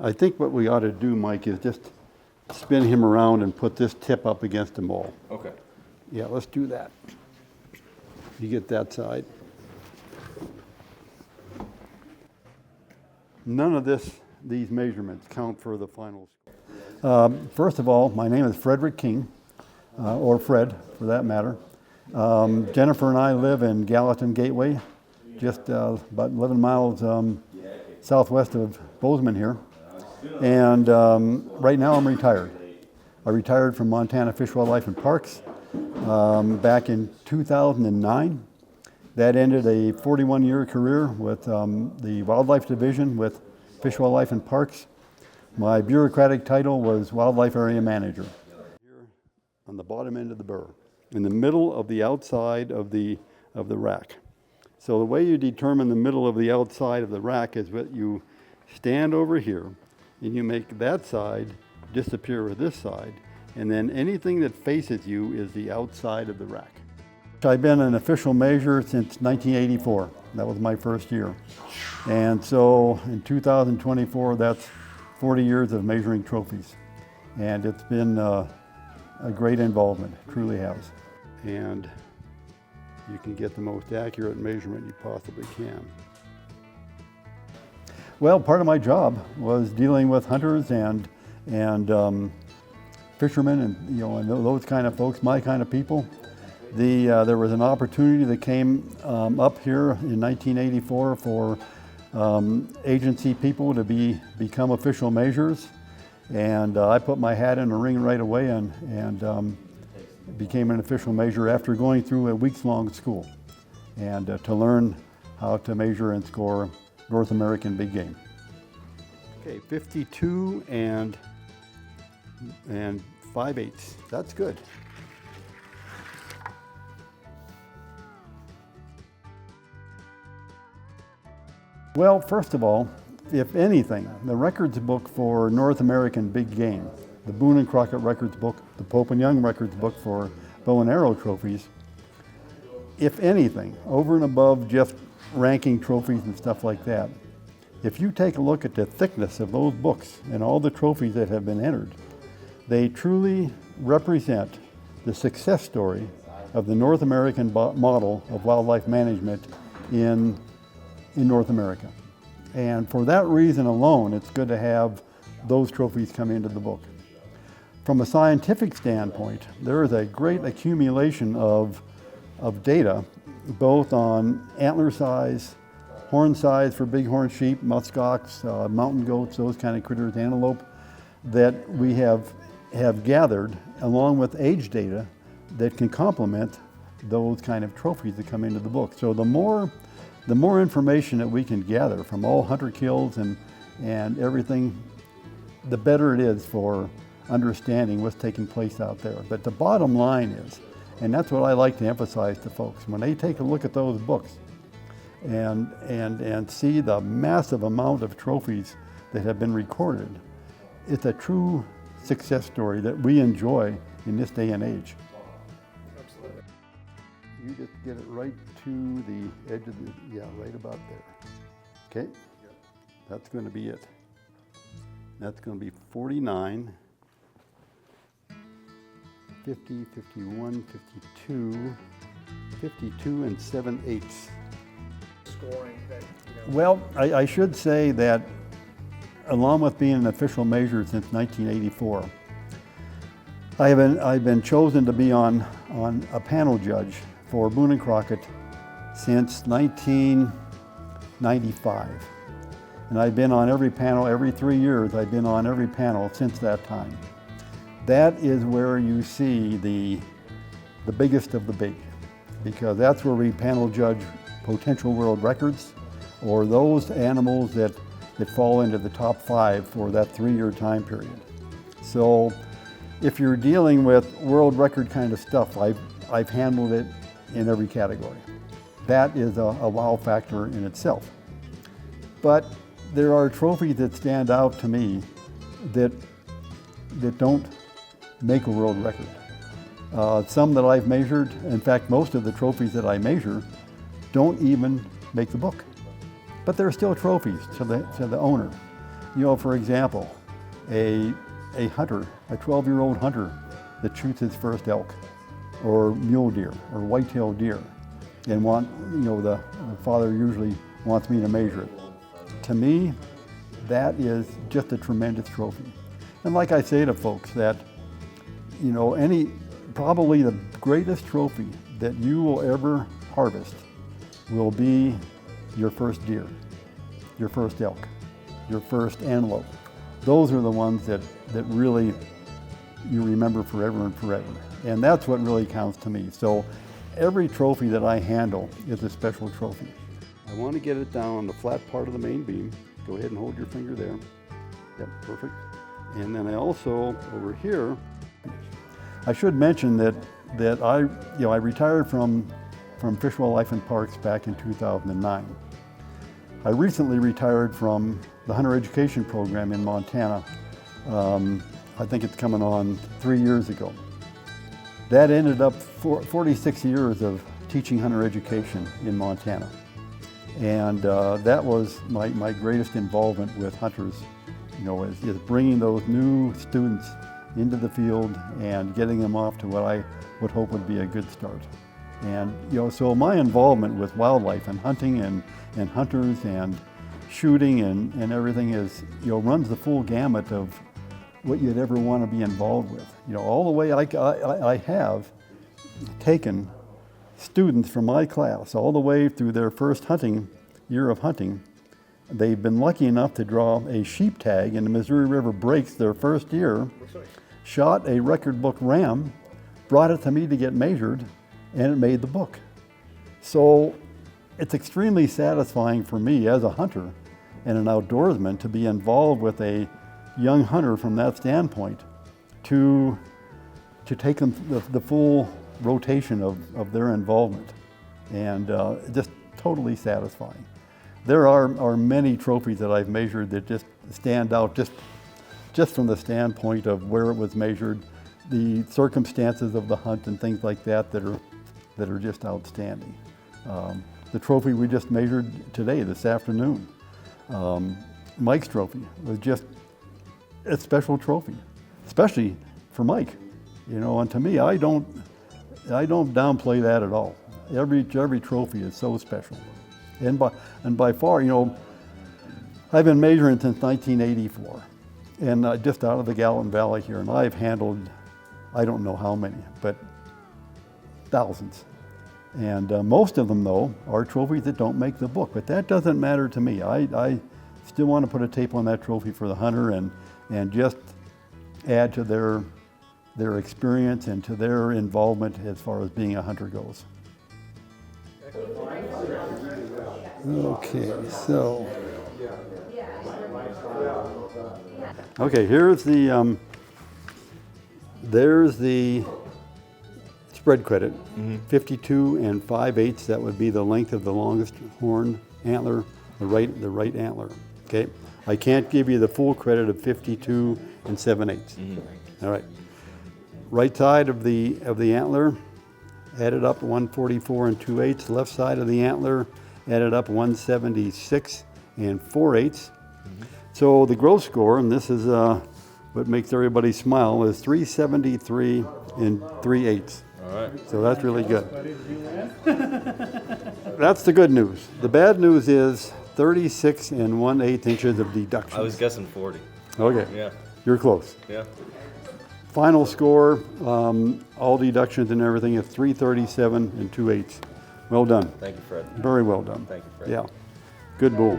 I think what we ought to do, Mike, is just spin him around and put this tip up against the mole. Okay. Yeah, let's do that. You get that side. None of these measurements count for the final score. First of all, my name is Frederick King, or Fred for that matter. Jennifer and I live in Gallatin Gateway, just about 11 miles southwest of Bozeman here. And right now I'm retired. I retired from Montana Fish, Wildlife, and Parks back in 2009. That ended a 41-year career with the Wildlife Division with Fish, Wildlife, and Parks. My bureaucratic title was Wildlife Area Manager. Here on the bottom end of the burr, in the middle of the outside of the rack. So the way you determine the middle of the outside of the rack is that you stand over here and you make that side disappear with this side, and then anything that faces you is the outside of the rack. I've been an official measurer since 1984. That was my first year. And so in 2024, that's 40 years of measuring trophies. And it's been a great involvement, it truly has. And you can get the most accurate measurement you possibly can. Well, part of my job was dealing with hunters and fishermen and and those kind of folks, my kind of people. There was an opportunity that came up here in 1984 for agency people to become official measurers, and I put my hat in the ring right away and became an official measurer after going through a weeks-long school and to learn how to measure and score North American big game. Okay, 52 and 5/8. That's good. Well, first of all, if anything, the records book for North American big game, the Boone and Crockett records book, the Pope and Young records book for bow and arrow trophies, if anything, over and above just ranking trophies and stuff like that, if you take a look at the thickness of those books and all the trophies that have been entered, they truly represent the success story of the North American model of wildlife management in North America. And for that reason alone, it's good to have those trophies come into the book. From a scientific standpoint, there is a great accumulation of data, both on antler size, horn size for bighorn sheep, muskox, mountain goats, those kind of critters, antelope, that we have gathered along with age data that can complement those kind of trophies that come into the book. So the more information that we can gather from all hunter kills and everything, the better it is for understanding what's taking place out there. But the bottom line is, and that's what I like to emphasize to folks, when they take a look at those books and see the massive amount of trophies that have been recorded, it's a true success story that we enjoy in this day and age. Absolutely. You just get it right to the edge of right about there. Okay? Yep. That's going to be it. That's going to be 49, 50, 51, 52, 52 and 7/8. Scoring that, Well, I should say that along with being an official measurer since 1984, I've been chosen to be on a panel judge for Boone and Crockett since 1995. And I've been on every panel, every 3 years I've been on every panel since that time. That is where you see the biggest of the big, because that's where we panel judge potential world records or those animals that fall into the top 5 for that 3-year time period. So if you're dealing with world record kind of stuff, I've handled it in every category. That is a wow factor in itself. But there are trophies that stand out to me that don't make a world record. Some that I've measured, in fact, most of the trophies that I measure don't even make the book. But they're still trophies to the owner. You know, for example, a hunter, a 12-year-old hunter that shoots his first elk, or mule deer, or white-tailed deer, and the father usually wants me to measure it. To me, that is just a tremendous trophy. And like I say to folks, that, you know, probably the greatest trophy that you will ever harvest will be your first deer, your first elk, your first antelope. Those are the ones that really you remember forever and forever. And that's what really counts to me. So every trophy that I handle is a special trophy. I want to get it down on the flat part of the main beam. Go ahead and hold your finger there. Yep, perfect. And then I also, over here, I should mention that I retired from Fish, Wildlife and Parks back in 2009. I recently retired from the hunter education program in Montana. I think it's coming on 3 years ago. That ended up 46 years of teaching hunter education in Montana. And that was my greatest involvement with hunters, you know, is bringing those new students into the field and getting them off to what I would hope would be a good start. And, you know, so my involvement with wildlife and hunting and hunters and shooting and everything is, you know, runs the full gamut of what you'd ever want to be involved with. You know, all the way I have taken students from my class all the way through their first year of hunting. They've been lucky enough to draw a sheep tag in the Missouri River breaks their first year, shot a record book ram, brought it to me to get measured, and it made the book. So it's extremely satisfying for me as a hunter and an outdoorsman to be involved with a young hunter from that standpoint, to take them the full rotation of their involvement, and just totally satisfying. There are many trophies that I've measured that just stand out just from the standpoint of where it was measured, the circumstances of the hunt and things like that that are just outstanding. The trophy we just measured today, this afternoon, Mike's trophy, was just a special trophy, especially for Mike. You know, and to me, I don't downplay that at all. Every trophy is so special, and by far, you know, I've been measuring since 1984, and just out of the Gallatin Valley here, and I've handled, I don't know how many, but thousands. And most of them, though, are trophies that don't make the book, but that doesn't matter to me. I still want to put a tape on that trophy for the hunter and just add to their experience and to their involvement as far as being a hunter goes. Okay, so. Okay, here's there's the spread credit, 52 and 5/8. That would be the length of the longest horn antler, the right antler. Okay, I can't give you the full credit of 52 and 7/8. All right, right side of the antler, added up 144 and 2/8. Left side of the antler, added up 176 and 4/8. So the gross score, and this is what makes everybody smile, is 373 and 3/8. All right. So that's really good. That's the good news. The bad news is 36 and 1/8 inches of deductions. I was guessing 40. Okay. Yeah. You're close. Yeah. Final score, all deductions and everything, is 337 and 2/8. Well done. Thank you, Fred. Very well done. Thank you, Fred. Yeah. Good bull.